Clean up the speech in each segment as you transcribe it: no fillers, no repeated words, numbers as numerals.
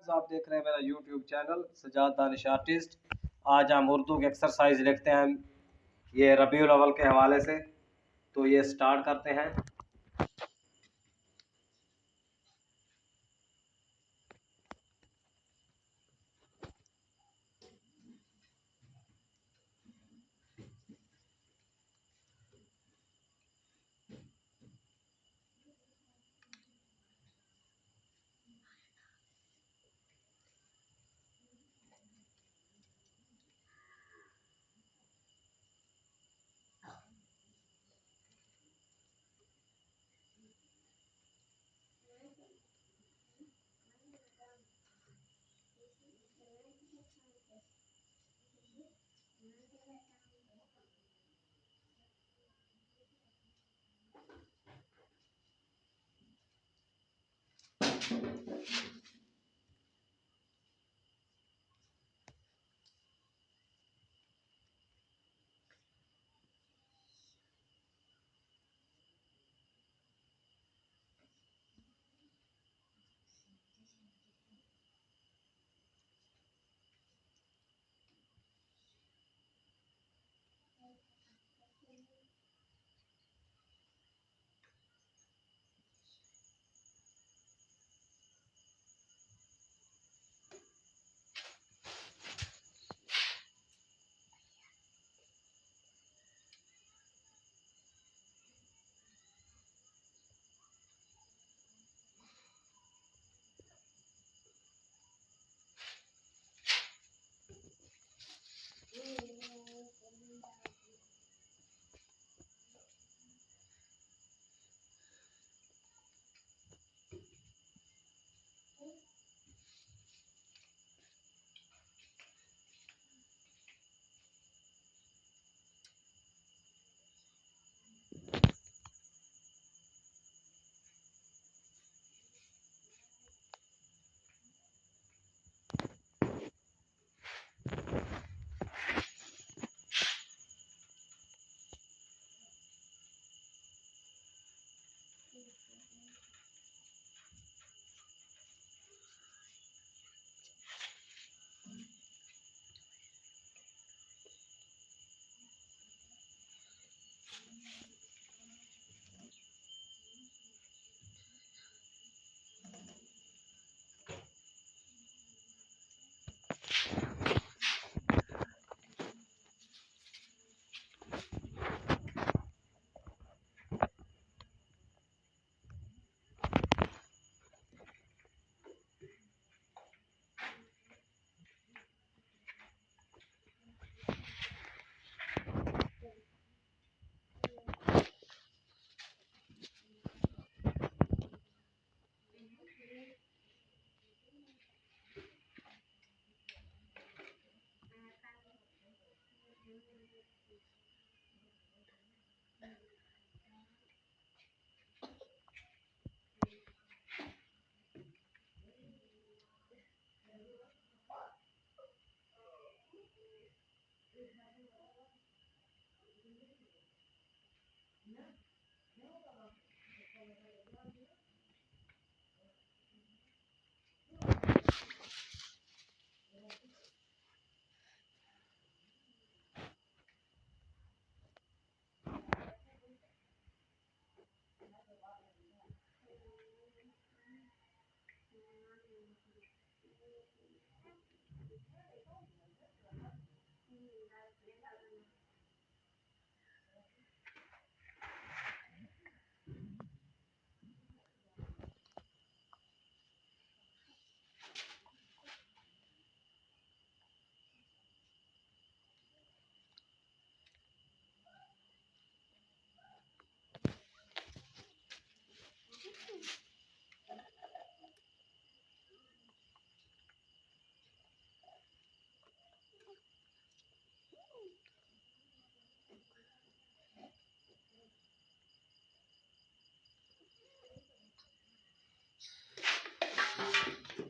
Friends, आप देख रहे हैं मेरा YouTube channel Sajad Danish artist. आज हम उर्दू की एक्सरसाइज लिखते हैं ये रबीउल अव्वल के हवाले से। तो ये स्टार्ट करते हैं।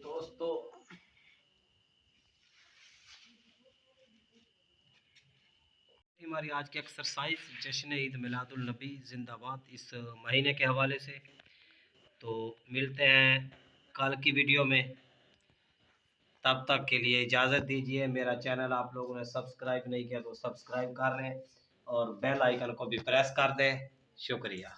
दोस्तों, हमारी आज की एक्सरसाइज जश्न ईद मिलादुल नबी जिंदाबाद इस महीने के हवाले से। तो मिलते हैं कल की वीडियो में। तब तक के लिए इजाज़त दीजिए। मेरा चैनल आप लोगों ने सब्सक्राइब नहीं किया तो सब्सक्राइब कर लें और बेल आइकन को भी प्रेस कर दें। शुक्रिया।